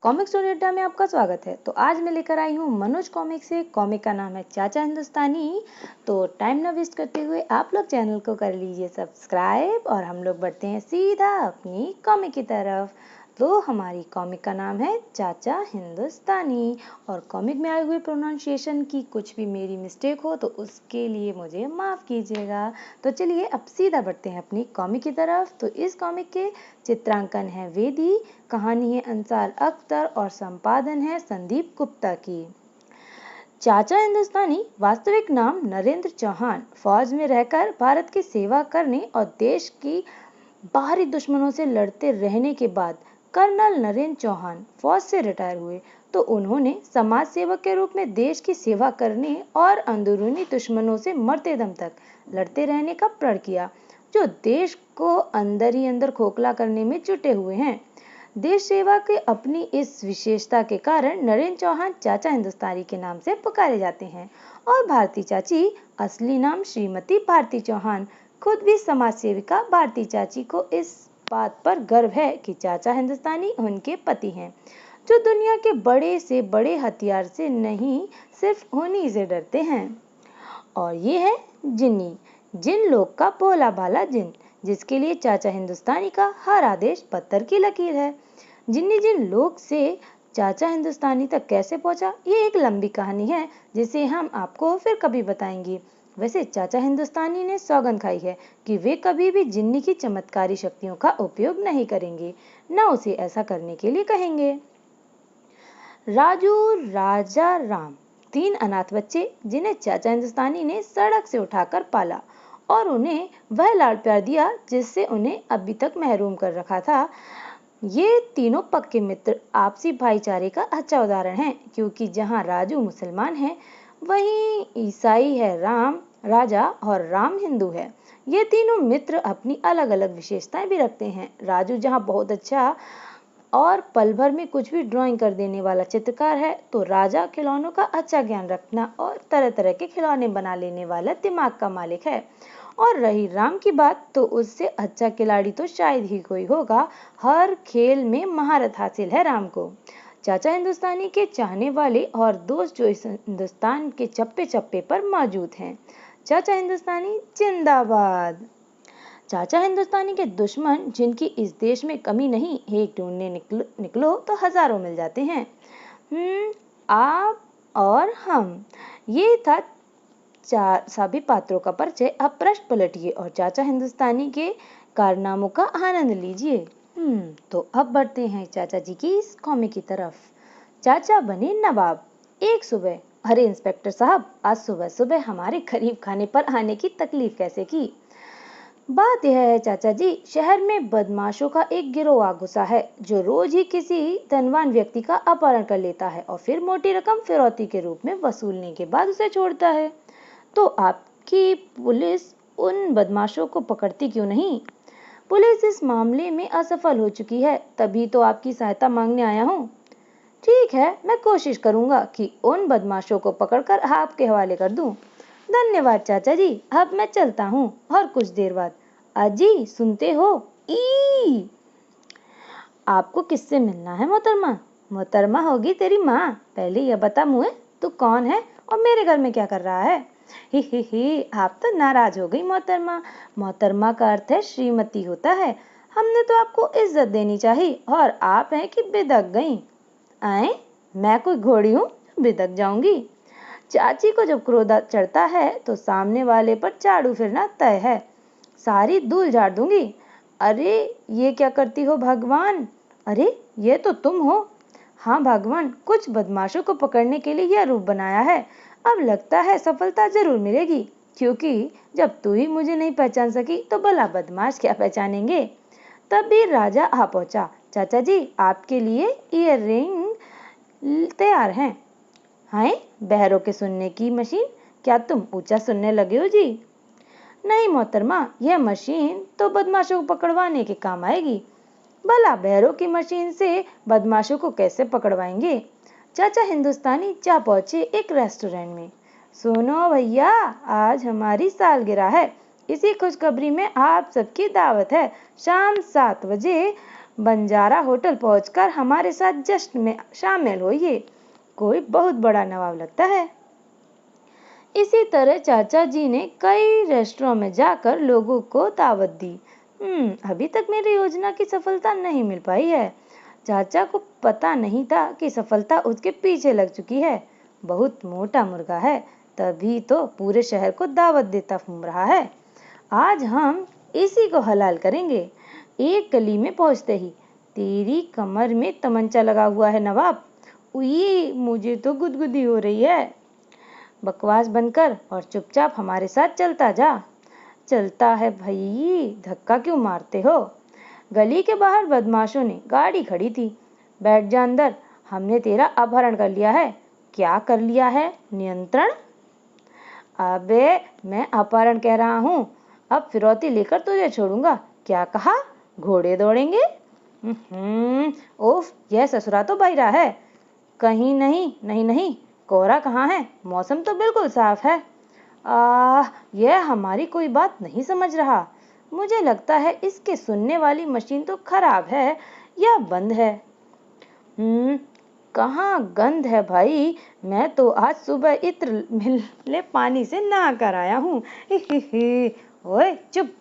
Comic story अड्डा में आपका स्वागत है। तो आज मैं लेकर आई हूँ मनोज कॉमिक से। कॉमिक का नाम है चाचा हिंदुस्तानी। तो टाइम ना वेस्ट करते हुए आप लोग चैनल को कर लीजिए सब्सक्राइब और हम लोग बढ़ते हैं सीधा अपनी कॉमिक की तरफ। तो हमारी कॉमिक का नाम है चाचा हिंदुस्तानी और कॉमिक में आए हुए प्रोनाउंसिएशन की कुछ भी मेरी मिस्टेक हो तो उसके लिए मुझे माफ़ कीजिएगा। तो चलिए अब सीधा बढ़ते हैं अपनी कॉमिक की तरफ। तो इस कॉमिक के चित्रांकन है वेदी, कहानी है अंसार अख्तर और संपादन है संदीप गुप्ता की। चाचा हिंदुस्तानी वास्तविक नाम नरेंद्र चौहान, फौज में रहकर भारत की सेवा करने और देश की बाहरी दुश्मनों से लड़ते रहने के बाद कर्नल नरेंद्र चौहान फौज से रिटायर हुए तो उन्होंने समाज सेवक के रूप में देश की सेवा करने और अंदरूनी दुश्मनों से मरते दम तक लड़ते रहने का प्रण किया, जो देश को अंदर ही अंदर खोखला करने में जुटे हुए हैं। देश सेवा की अपनी इस विशेषता के कारण नरेंद्र चौहान चाचा हिंदुस्तानी के नाम से पुकारे जाते हैं और भारती चाची, असली नाम श्रीमती भारती चौहान, खुद भी समाज सेविका भारती चाची को इस बात पर गर्व है कि चाचा हिंदुस्तानी उनके पति हैं, जो दुनिया के बड़े से बड़े हथियार से नहीं सिर्फ उन्हीं से डरते हैं। और ये है जिन्नी, जिन लोग का भोला भाला जिन, जिसके लिए चाचा हिंदुस्तानी का हर आदेश पत्थर की लकीर है। जिन्नी जिन लोग से चाचा हिंदुस्तानी तक कैसे पहुंचा, ये एक लंबी कहानी है जिसे हम आपको फिर कभी बताएंगे। वैसे चाचा हिंदुस्तानी ने सौगंध खाई है कि वे कभी भी जिन्नी की चमत्कारी शक्तियों का उपयोग नहीं करेंगे, न उसे ऐसा करने के लिए कहेंगे। राजू, राजा, राम, 3 अनाथ बच्चे जिन्हें चाचा हिंदुस्तानी ने सड़क से उठाकर पाला और उन्हें वह लाड़ प्यार दिया जिससे उन्हें अभी तक महरूम कर रखा था। ये तीनों पक्के मित्र आपसी भाईचारे का अच्छा उदाहरण है, क्योंकि जहाँ राजू मुसलमान है वहीं ईसाई है राम राजा और राम हिंदू है। ये तीनों मित्र अपनी अलग अलग विशेषताएं भी रखते हैं। राजू जहाँ बहुत अच्छा और पल भर में कुछ भी ड्राइंग कर देने वाला चित्रकार है, तो राजा खिलौनों का अच्छा ज्ञान रखना और तरह तरह के खिलौने बना लेने वाला दिमाग का मालिक है। और रही राम की बात, तो उससे अच्छा खिलाड़ी तो शायद ही कोई होगा। हर खेल में महारत हासिल है राम को। चाचा हिंदुस्तानी के चाहने वाले और दोस्त जो इस हिंदुस्तान के चप्पे चप्पे पर मौजूद हैं। चाचा हिंदुस्तानी जिंदाबाद। चाचा हिंदुस्तानी के दुश्मन जिनकी इस देश में कमी नहीं, एक ढूंढने निकलो तो हजारों मिल जाते हैं। आप और हम, ये था चार सभी पात्रों का परिचय। अब पृष्ठ पलटिए और चाचा हिंदुस्तानी के कारनामों का आनंद लीजिए। तो अब बढ़ते हैं चाचा जी की इस कॉमिक की तरफ। चाचा बने नवाब। एक सुबह, अरे इंस्पेक्टर साहब, आज सुबह सुबह हमारे गरीब खाने पर आने की तकलीफ कैसे की? बात यह है चाचा जी, शहर में बदमाशों का एक गिरोह आ घुसा है जो रोज ही किसी धनवान व्यक्ति का अपहरण कर लेता है और फिर मोटी रकम फिरौती के रूप में वसूलने के बाद उसे छोड़ता है। तो आपकी पुलिस उन बदमाशों को पकड़ती क्यों नहीं? पुलिस इस मामले में असफल हो चुकी है, तभी तो आपकी सहायता मांगने आया हूँ। ठीक है, मैं कोशिश करूंगा कि उन बदमाशों को पकड़कर आपके हवाले कर दूं। धन्यवाद चाचा जी, अब मैं चलता हूँ। और कुछ देर बाद, अजी सुनते हो? ई आपको किससे मिलना है मोहतरमा? मोहतरमा होगी तेरी माँ। पहले यह बता मुझे, तू कौन है और मेरे घर में क्या कर रहा है? ही, आप तो नाराज हो गई मोहतरमा। मोहतरमा का अर्थ है श्रीमती होता है। हमने तो आपको इज्जत देनी चाहिए और आप हैं कि बिदक गई। आए, मैं कोई घोड़ी हूँ बिदक जाऊंगी? चाची को जब क्रोध चढ़ता है तो सामने वाले पर झाड़ू फिरना तय है। सारी धूल झाड़ दूंगी। अरे ये क्या करती हो भगवान? अरे ये तो तुम हो। हाँ भगवान, कुछ बदमाशों को पकड़ने के लिए यह रूप बनाया है। अब लगता है सफलता जरूर मिलेगी, क्योंकि जब तू ही मुझे नहीं पहचान सकी तो भला बदमाश क्या पहचानेंगे? तभी राजा आ पहुंचा। चाचा जी, आपके लिए ईयर रिंग तैयार हैं। हाय, बहरों के सुनने की मशीन, क्या तुम ऊंचा सुनने लगे हो जी? नहीं मोहतरमा, यह मशीन तो बदमाशों को पकड़वाने के काम आएगी। भला बहरों की मशीन से बदमाशों को कैसे पकड़वाएंगे? चाचा हिंदुस्तानी जा पहुंचे एक रेस्टोरेंट में। सुनो भैया, आज हमारी सालगिरह है। इसी खुशखबरी में आप सबकी दावत है। शाम 7 बजे बंजारा होटल पहुंचकर हमारे साथ जश्न में शामिल होइए। कोई बहुत बड़ा नवाब लगता है। इसी तरह चाचा जी ने कई रेस्टोरेंट में जाकर लोगों को दावत दी। अभी तक मेरी योजना की सफलता नहीं मिल पाई है। चाचा को पता नहीं था कि सफलता उसके पीछे लग चुकी है। बहुत मोटा मुर्गा है, तभी तो पूरे शहर को दावत देता घूम रहा है। आज हम इसी को हलाल करेंगे। एक गली में पहुंचते ही, तेरी कमर में तमंचा लगा हुआ है नवाब। उई, मुझे तो गुदगुदी हो रही है। बकवास बनकर और चुपचाप हमारे साथ चलता जा। चलता है भाई, धक्का क्यों मारते हो? गली के बाहर बदमाशों ने गाड़ी खड़ी थी। बैठ जा अंदर, हमने तेरा अपहरण कर लिया है। क्या कर लिया है? नियंत्रण? अबे मैं अपहरण कह रहा हूँ। अब फिरौती लेकर तुझे छोड़ूंगा। क्या कहा? घोड़े दौड़ेंगे? ओफ, यह ससुरा तो बहिरा है। कहीं नहीं, नहीं नहीं, कोहरा कहाँ है? मौसम तो बिल्कुल साफ है। यह हमारी कोई बात नहीं समझ रहा। मुझे लगता है इसके सुनने वाली मशीन तो खराब है या बंद है। कहाँ गंध है भाई? मैं तो आज सुबह इत्र मिले पानी से नहा कर आया हूँ। ओए चुप!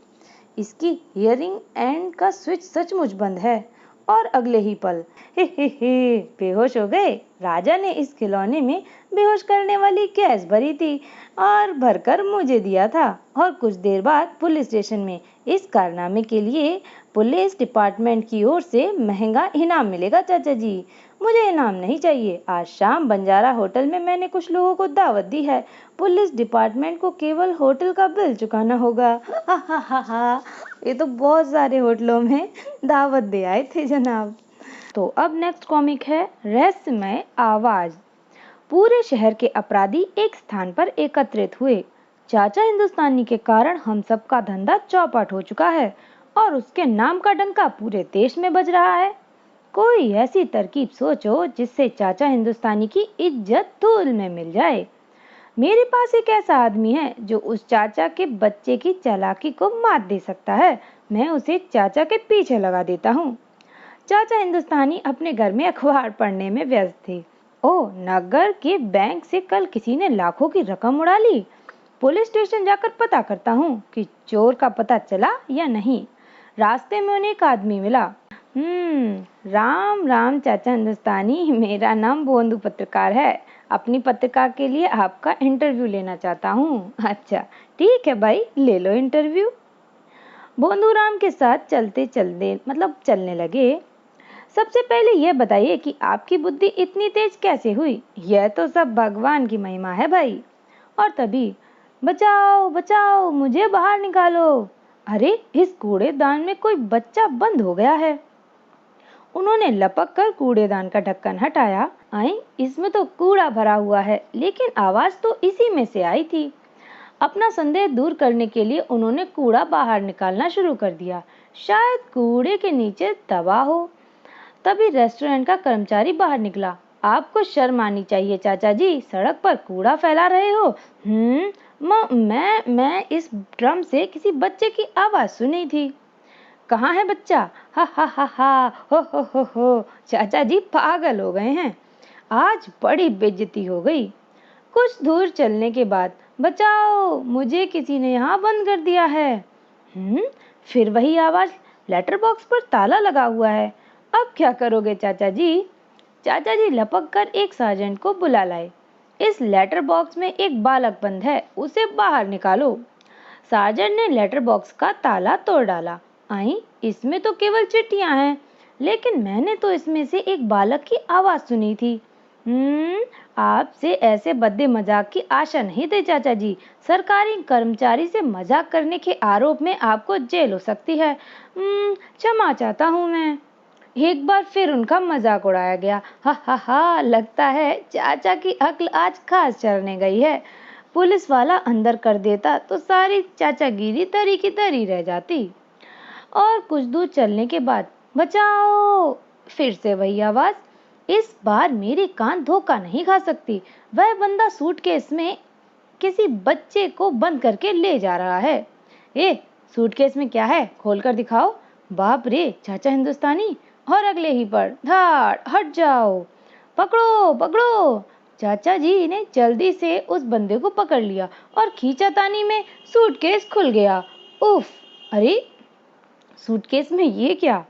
इसकी हियरिंग एंड का स्विच सचमुच बंद है। और अगले ही पल बेहोश हो गए। राजा ने इस खिलौने में बेहोश करने वाली गैस भरी थी और भरकर मुझे दिया था। और कुछ देर बाद पुलिस स्टेशन में इस कारनामे के लिए पुलिस डिपार्टमेंट की ओर से महंगा इनाम मिलेगा। चाचा जी, मुझे इनाम नहीं चाहिए। आज शाम बंजारा होटल में मैंने कुछ लोगों को दावत दी है। पुलिस डिपार्टमेंट को केवल होटल का बिल चुकाना होगा। ये तो बहुत सारे होटलों में दावत दे आए थे जनाब। तो अब नेक्स्ट कॉमिक है रहस्यमय आवाज। पूरे शहर के अपराधी एक स्थान पर एकत्रित हुए। चाचा हिंदुस्तानी के कारण हम सबका धंधा चौपट हो चुका है और उसके नाम का डंका पूरे देश में बज रहा है। कोई ऐसी तरकीब सोचो जिससे चाचा हिंदुस्तानी की इज्जत धूल में मिल जाए। मेरे पास एक ऐसा आदमी है जो उस चाचा के बच्चे की चालाकी को मात दे सकता है। मैं उसे चाचा के पीछे लगा देता हूँ। चाचा हिंदुस्तानी अपने घर में अखबार पढ़ने में व्यस्त थे। ओह, नगर के बैंक से कल किसी ने लाखों की रकम उड़ा ली। पुलिस स्टेशन जाकर पता करता हूँ कि चोर का पता चला या नहीं। रास्ते में उन्हें एक आदमी मिला। राम राम चाचा हिंदुस्तानी, मेरा नाम बोंदू पत्रकार है। अपनी पत्रिका के लिए आपका इंटरव्यू लेना चाहता हूँ। अच्छा ठीक है भाई, ले लो इंटरव्यू। बोंदू राम के साथ चलने लगे। सबसे पहले यह बताइए कि आपकी बुद्धि इतनी तेज कैसे हुई? यह तो सब भगवान की महिमा है भाई। और तभी, बचाओ बचाओ, मुझे बाहर निकालो। अरे, इस कूड़ेदान में कोई बच्चा बंद हो गया है। उन्होंने लपक कर कूड़ेदान का ढक्कन हटाया। इसमें तो कूड़ा भरा हुआ है, लेकिन आवाज तो इसी में से आई थी। अपना संदेह दूर करने के लिए उन्होंने कूड़ा बाहर निकालना शुरू कर दिया। शायद कूड़े के नीचे दबा हो। तभी रेस्टोरेंट का कर्मचारी बाहर निकला। आपको शर्म आनी चाहिए चाचा जी, सड़क पर कूड़ा फैला रहे हो। मैं इस ड्रम से किसी बच्चे की आवाज सुनी थी। कहाँ है बच्चा? हा हा हा हा, हो, चाचा जी पागल हो गए हैं। आज बड़ी बेइज्जती हो गई। कुछ दूर चलने के बाद, बचाओ, मुझे किसी ने यहाँ बंद कर दिया है। फिर वही आवाज, लेटर बॉक्स पर ताला लगा हुआ है। अब क्या करोगे चाचा जी? चाचा जी लपक कर एक सार्जेंट को बुला लाए। इस लेटर बॉक्स में एक बालक बंद है, उसे बाहर निकालो। सार्जेंट ने लेटर बॉक्स का ताला तोड़ डाला। इसमें तो केवल चिट्ठियां हैं, लेकिन मैंने तो इसमें से एक बालक की आवाज सुनी थी। आपसे ऐसे बद्दे मजाक की आशा नहीं थी चाचा जी। सरकारी कर्मचारी से मजाक करने के आरोप में आपको जेल हो सकती है। क्षमा चाहता हूँ मैं। एक बार फिर उनका मजाक उड़ाया गया। हा, लगता है चाचा की अक्ल आज खास चढ़ने गई है। पुलिस वाला अंदर कर देता तो सारी चाचागिरी तरी की तरी रह जाती। और कुछ दूर चलने के बाद, बचाओ, फिर से वही आवाज। इस बार मेरी कान धोखा नहीं खा सकती। वह बंदा सूटकेस में किसी बच्चे को बंद करके ले जा रहा है। सूटकेस में क्या है? खोलकर दिखाओ। बाप रे चाचा हिंदुस्तानी, और अगले ही पर धाड़, हट जाओ, पकड़ो पकड़ो। चाचा जी ने जल्दी से उस बंदे को पकड़ लिया और खींचातानी में सूटकेस खुल गया। उफ, अरे सूटकेस में ये क्या?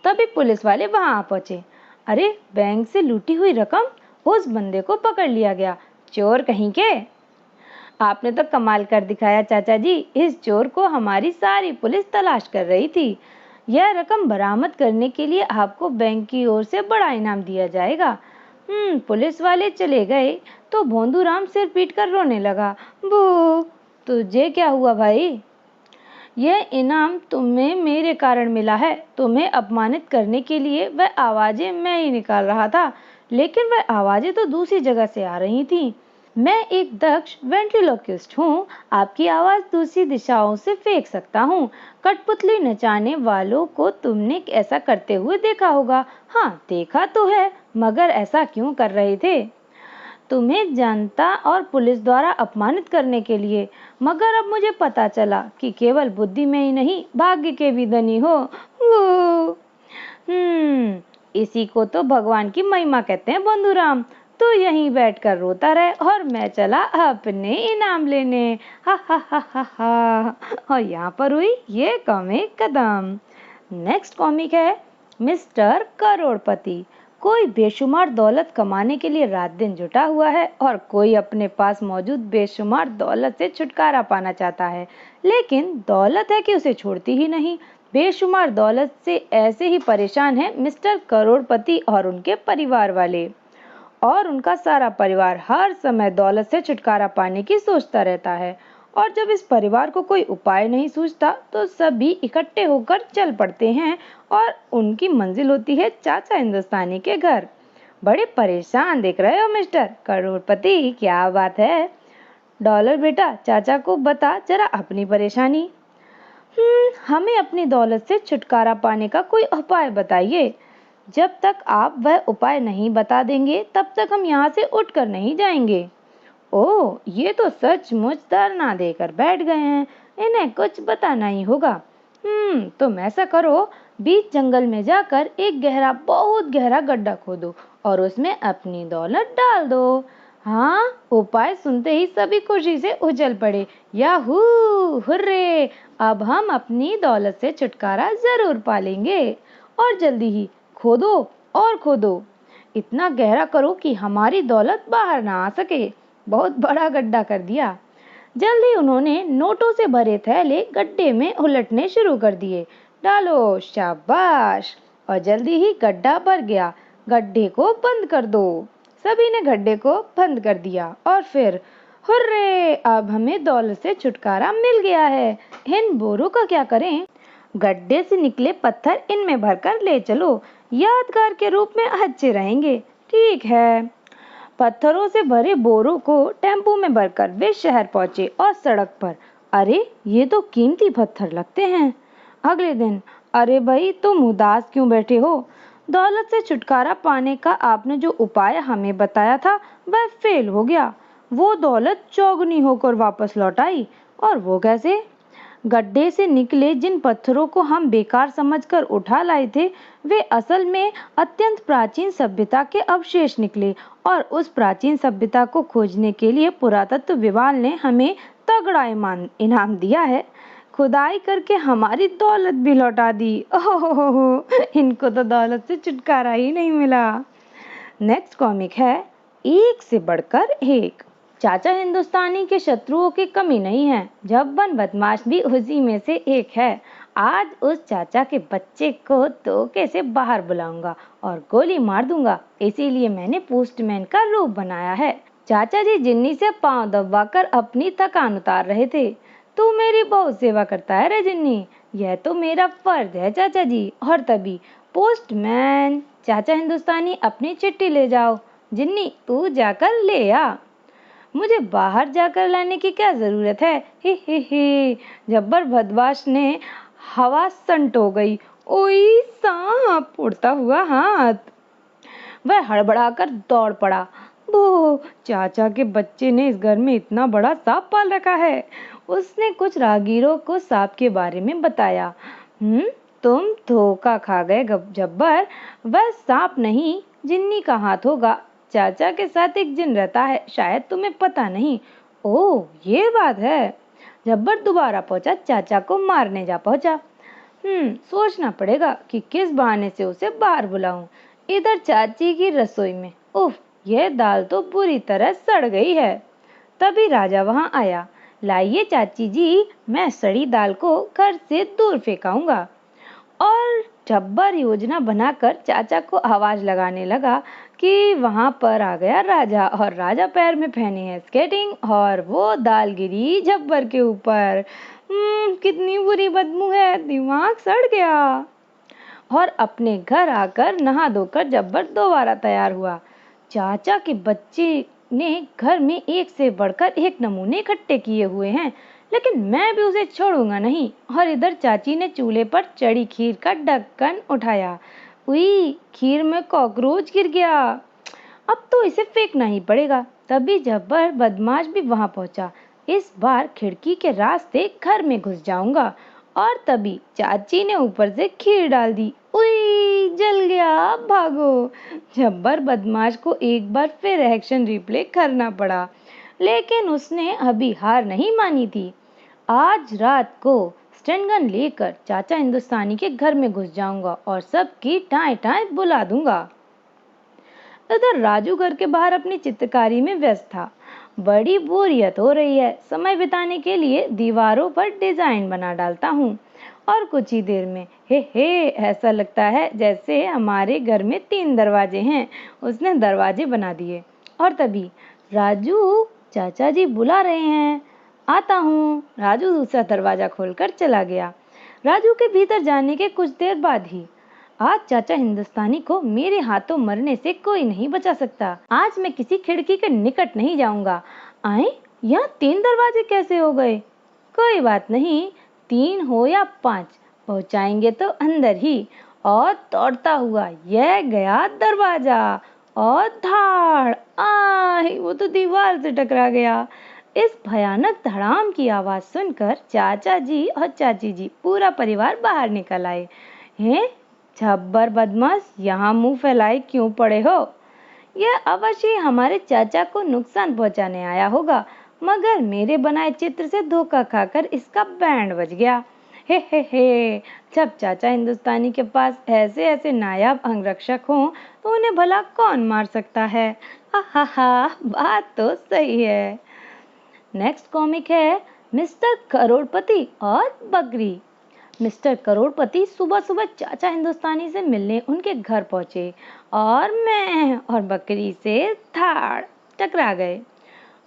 तभी पुलिस वाले वहां आ पहुंचे। अरे बैंक से लूटी हुई रकम, उस बंदे को पकड़ लिया गया। चोर कहीं के। आपने तो कमाल कर दिखाया चाचा जी, इस चोर को हमारी सारी पुलिस तलाश कर रही थी। यह रकम बरामद करने के लिए आपको बैंक की ओर से बड़ा इनाम दिया जाएगा। पुलिस वाले चले गए तो भोंदूराम सिर पीट कर रोने लगा। बू, तुझे क्या हुआ भाई? यह इनाम तुम्हें मेरे कारण मिला है। तुम्हें अपमानित करने के लिए वह आवाजें मैं ही निकाल रहा था, लेकिन वह आवाजें तो दूसरी जगह से आ रही थीं। मैं एक दक्ष वेंट्रिलोक्विस्ट हूँ। आपकी आवाज दूसरी दिशाओं से फेंक सकता हूँ। कठपुतली नचाने वालों को तुमने ऐसा करते हुए देखा होगा। हाँ, देखा तो है, मगर ऐसा क्यों कर रहे थे? तुम्हें जनता और पुलिस द्वारा अपमानित करने के लिए। मगर अब मुझे पता चला कि केवल बुद्धि में ही नहीं, भाग्य के भी धनी हो। वो इसी को तो भगवान की महिमा कहते हैं बंधुराम। तो यहीं बैठकर रोता रहे और मैं चला अपने इनाम लेने। हा हा हा हा हा। और यहाँ पर हुई ये कॉमिक खत्म। नेक्स्ट कॉमिक है मिस्टर करोड़पति। कोई बेशुमार दौलत कमाने के लिए रात दिन जुटा हुआ है और कोई अपने पास मौजूद बेशुमार दौलत से छुटकारा पाना चाहता है, लेकिन दौलत है कि उसे छोड़ती ही नहीं। बेशुमार दौलत से ऐसे ही परेशान है मिस्टर करोड़पति और उनके परिवार वाले। और उनका सारा परिवार हर समय दौलत से छुटकारा पाने की सोचता रहता है। और जब इस परिवार को कोई उपाय नहीं सूझता तो सभी इकट्ठे होकर चल पड़ते हैं और उनकी मंजिल होती है चाचा हिंदुस्तानी के घर। बड़े परेशान दिख रहे हो मिस्टर करोड़पति, क्या बात है? डॉलर बेटा, चाचा को बता जरा अपनी परेशानी। हमें अपनी दौलत से छुटकारा पाने का कोई उपाय बताइए। जब तक आप वह उपाय नहीं बता देंगे तब तक हम यहाँ से उठकर नहीं जाएंगे। ओह, ये तो सचमुच धरना देकर बैठ गए हैं, इन्हें कुछ बताना ही होगा। तुम ऐसा करो, बीच जंगल में जाकर एक गहरा, बहुत गहरा गड्ढा खोदो और उसमें अपनी दौलत डाल दो। हाँ, उपाय सुनते ही सभी खुशी से उछल पड़े। याहू, हुर्रे, अब हम अपनी दौलत से छुटकारा जरूर पालेंगे। और जल्दी ही खोदो और खोदो, इतना गहरा करो कि हमारी दौलत बाहर ना आ सके। बहुत बड़ा गड्ढा कर दिया। जल्दी उन्होंने नोटों से भरे थैले गड्ढे में उलटने शुरू कर दिए। डालो, शाबाश। और जल्दी ही गड्ढा भर गया। गड्ढे को बंद कर दो। सभी ने गड्ढे को बंद कर दिया और फिर हुर्रे, अब हमें दौलत से छुटकारा मिल गया है। इन बोरों का क्या करें? गड्ढे से निकले पत्थर इनमें भरकर ले चलो, यादगार के रूप में अच्छे रहेंगे। ठीक है। पत्थरों से भरे बोरों को टेम्पो में भरकर वे शहर पहुंचे और सड़क पर, अरे ये तो कीमती पत्थर लगते हैं। अगले दिन, अरे भाई तुम उदास क्यों बैठे हो? दौलत से छुटकारा पाने का आपने जो उपाय हमें बताया था वह फेल हो गया। वो दौलत चौगुनी होकर वापस लौट आई। और वो कैसे? गड्ढे से निकले जिन पत्थरों को हम बेकार समझकर उठा लाए थे, वे असल में अत्यंत प्राचीन सभ्यता के अवशेष निकले। और उस प्राचीन सभ्यता को खोजने के लिए पुरातत्व विभाग ने हमें तगड़ा इनाम दिया है। खुदाई करके हमारी दौलत भी लौटा दी। ओहो, इनको तो दौलत से छुटकारा ही नहीं मिला। नेक्स्ट कॉमिक है एक से बढ़कर एक। चाचा हिंदुस्तानी के शत्रुओं की कमी नहीं है, झब्बन बदमाश भी उसी में से एक है। आज उस चाचा के बच्चे को धोखे से बाहर बुलाऊंगा और गोली मार दूंगा। इसीलिए मैंने पोस्टमैन का रूप बनाया है। चाचा जी जिन्नी से पांव दबाकर अपनी थकान उतार रहे थे। तू मेरी बहुत सेवा करता है रे जिन्नी, यह तो मेरा फर्ज है चाचा जी। और तभी पोस्टमैन, चाचा हिंदुस्तानी अपनी चिट्ठी ले जाओ। जिन्नी तू जाकर ले आ। मुझे बाहर जाकर लाने की क्या जरूरत है? ही। जब्बर बदमाश ने हवा संट हो गई। ओई सांप, उड़ता हुआ हाथ। वह हड़बड़ाकर दौड़ पड़ा। वो चाचा के बच्चे ने इस घर में इतना बड़ा सांप पाल रखा है। उसने कुछ राहगीरों को सांप के बारे में बताया। तुम धोखा खा गए जब्बर। वह सांप नहीं, जिन्नी का हाथ होगा। चाचा के साथ एक जिन रहता है, शायद तुम्हें पता नहीं। ओह, ये बात है। जब्बर दोबारा पहुंचा, चाचा को मारने जा पहुंचा। सोचना पड़ेगा कि किस बहाने से उसे बाहर बुलाऊं। इधर चाची की रसोई में, उफ, यह दाल तो बुरी तरह सड़ गई है। तभी राजा वहां आया। लाइए चाची जी, मैं सड़ी दाल को घर से दूर फेंकाऊंगा। और जब्बर योजना बनाकर चाचा को आवाज लगाने लगा कि वहां पर आ गया राजा, और राजा पैर में पहने है स्केटिंग, और वो दाल गिरी जब्बर के ऊपर। कितनी बुरी बदबू है, दिमाग सड़ गया। और अपने घर आकर नहा धोकर जब्बर दोबारा तैयार हुआ। चाचा के बच्चे ने घर में एक से बढ़कर एक नमूने इकट्ठे किए हुए हैं, लेकिन मैं भी उसे छोड़ूंगा नहीं। और इधर चाची ने चूल्हे पर चढ़ी खीर का ढक्कन उठाया। उई, खीर में कॉकरोच गिर गया। अब तो इसे फेंकना ही पड़ेगा। तभी जब्बर बदमाश भी वहां पहुंचा। इस बार खिड़की के रास्ते घर में घुस जाऊंगा। और तभी चाची ने ऊपर से खीर डाल दी। उई, जल गया, भागो। जब्बर बदमाश को एक बार फिर एक्शन रिप्ले करना पड़ा, लेकिन उसने अभी हार नहीं मानी थी। आज रात को स्टन गन लेकर चाचा हिंदुस्तानी के घर में घुस जाऊंगा और सबकी टाँय टाँय बुला दूंगा। इधर राजू घर के बाहर अपनी चित्रकारी में व्यस्त था। बड़ी बोरियत हो रही है। समय बिताने के लिए दीवारों पर डिजाइन बना डालता हूँ, और कुछ ही देर में हे ऐसा लगता है जैसे हमारे घर में 3 दरवाजे हैं। उसने दरवाजे बना दिए। और तभी राजू, चाचा जी बुला रहे हैं। आता हूँ। राजू दूसरा दरवाजा खोलकर चला गया। राजू के भीतर जाने के कुछ देर बाद ही, आज चाचा हिंदुस्तानी को मेरे हाथों मरने से कोई नहीं बचा सकता। आज मैं किसी खिड़की के निकट नहीं जाऊंगा। आए, यहाँ 3 दरवाजे कैसे हो गए? कोई बात नहीं, 3 हो या 5, पहुंचाएंगे तो अंदर ही। और दौड़ता हुआ यह गया दरवाजा, और धाड़, आए, वो तो दीवार से टकरा गया। इस भयानक धड़ाम की आवाज सुनकर चाचा जी और चाची जी, पूरा परिवार बाहर निकल आए। हैं, जब्बर बदमाश, यहाँ मुंह फैलाए क्यों पड़े हो? यह अवश्य हमारे चाचा को नुकसान पहुंचाने आया होगा, मगर मेरे बनाए चित्र से धोखा खाकर इसका बैंड बज गया। हे, जब चाचा हिंदुस्तानी के पास ऐसे ऐसे नायाब अंगरक्षक हों तो उन्हें भला कौन मार सकता है? हा, बात तो सही है। नेक्स्ट कॉमिक है मिस्टर करोड़पति और बकरी। मिस्टर करोड़पति सुबह सुबह चाचा हिंदुस्तानी से मिलने उनके घर पहुंचे, और मैं और बकरी से धाड़ टकरा गए।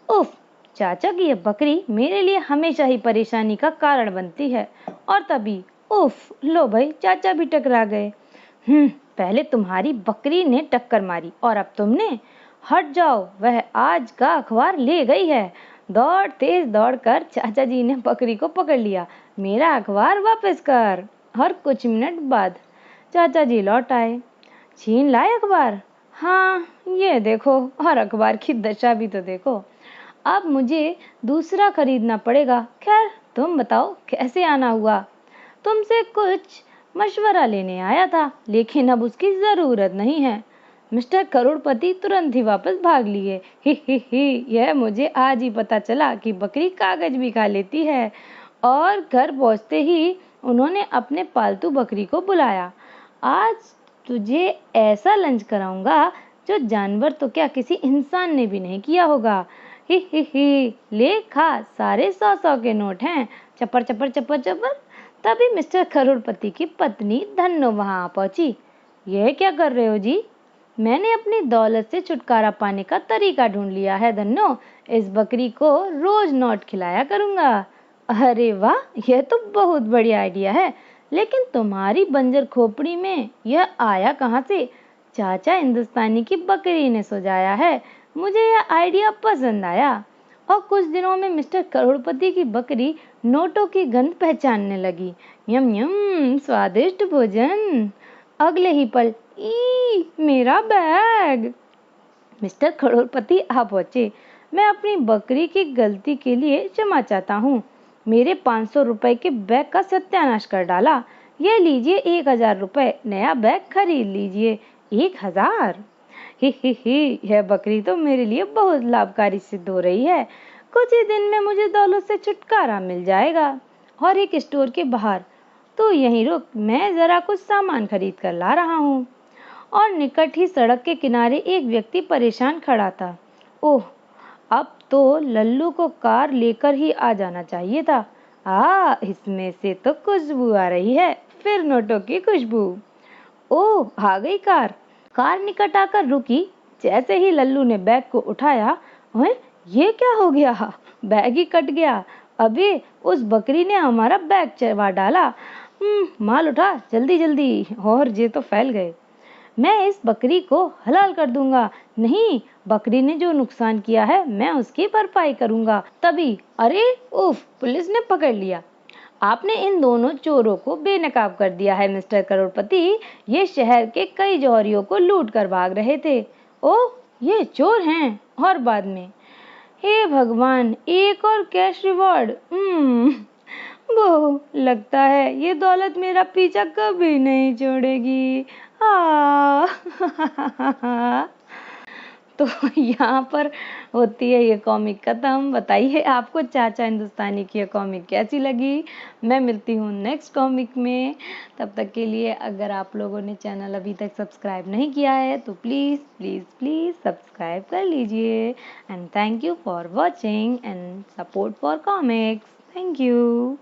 उफ, चाचा की यह बकरी मेरे लिए हमेशा ही परेशानी का कारण बनती है। और तभी उफ, लो भाई, चाचा भी टकरा गए। पहले तुम्हारी बकरी ने टक्कर मारी, और अब तुमने। हट जाओ, वह आज का अखबार ले गई है। तेज दौड़कर चाचा जी ने बकरी को पकड़ लिया। मेरा अखबार वापस कर। और कुछ मिनट बाद चाचा जी लौट आए। छीन लाए अखबार? हाँ, ये देखो, और अखबार की दशा भी तो देखो। अब मुझे दूसरा खरीदना पड़ेगा। खैर, तुम बताओ कैसे आना हुआ? तुमसे कुछ मशवरा लेने आया था, लेकिन अब उसकी जरूरत नहीं है। मिस्टर करोड़पति तुरंत ही वापस भाग लिए। ही, यह मुझे आज ही पता चला कि बकरी कागज भी खा लेती है। और घर पहुंचते ही उन्होंने अपने पालतू बकरी को बुलाया। आज तुझे ऐसा लंच कराऊंगा जो जानवर तो क्या, किसी इंसान ने भी नहीं किया होगा। ही, ले खा, सारे 100 के नोट हैं। चपर चपर चपर चपर। तभी मिस्टर करोड़पति की पत्नी धन्नो वहां पहुंची। यह क्या कर रहे हो जी? मैंने अपनी दौलत से छुटकारा पाने का तरीका ढूंढ लिया है धन्नो। इस बकरी को रोज नोट खिलाया करूंगा। अरे वाह, यह तो बहुत बढ़िया आइडिया है, लेकिन तुम्हारी बंजर खोपड़ी में यह आया कहाँ से? चाचा हिंदुस्तानी की बकरी ने सुझाया है। मुझे यह आइडिया पसंद आया, और कुछ दिनों में मिस्टर करोड़पति की बकरी नोटों की गंध पहचानने लगी। यम यम, स्वादिष्ट भोजन। अगले ही पल, ई, मेरा बैग। मिस्टर करोड़पति आ पहुंचे। मैं अपनी बकरी की गलती के लिए क्षमा चाहता हूँ। मेरे 500 रुपए के बैग का सत्यानाश कर डाला। ये लीजिए 1000 रुपए, नया बैग खरीद लीजिए। 1000? ही, यह बकरी तो मेरे लिए बहुत लाभकारी सिद्ध हो रही है। कुछ ही दिन में मुझे दौलत से छुटकारा मिल जाएगा। और एक स्टोर के बाहर, तो यहीं रुक, मैं जरा कुछ सामान खरीद कर ला रहा हूँ। और निकट ही सड़क के किनारे एक व्यक्ति परेशान खड़ा था। ओह, अब तो लल्लू को कार लेकर ही आ जाना चाहिए था। इसमें से तो खुशबू आ रही है, फिर नोटों की खुशबू। ओह, आ गई कार। कार निकट आकर रुकी। जैसे ही लल्लू ने बैग को उठाया, ओए, ये क्या हो गया? बैग ही कट गया। अबे, उस बकरी ने हमारा बैग चबा डाला। माल उठा जल्दी जल्दी, और ये तो फैल गए। मैं इस बकरी को हलाल कर दूंगा। नहीं, बकरी ने जो नुकसान किया है मैं उसकी भरपाई करूंगा। तभी, अरे उफ, पुलिस ने पकड़ लिया। आपने इन दोनों चोरों को बेनकाब कर दिया है मिस्टर करोड़पति। ये शहर के कई जौहरियों को लूट कर भाग रहे थे। ओह, ये चोर हैं। और बाद में, हे भगवान, एक और कैश रिवॉर्ड। वो लगता है ये दौलत मेरा पीछा कभी नहीं छोड़ेगी। तो यहाँ पर होती है ये कॉमिक खत्म। बताइए आपको चाचा हिंदुस्तानी की ये कॉमिक कैसी लगी। मैं मिलती हूँ नेक्स्ट कॉमिक में। तब तक के लिए अगर आप लोगों ने चैनल अभी तक सब्सक्राइब नहीं किया है तो प्लीज़ प्लीज़ प्लीज़ सब्सक्राइब कर लीजिए। And thank you for watching and support for comics. Thank you.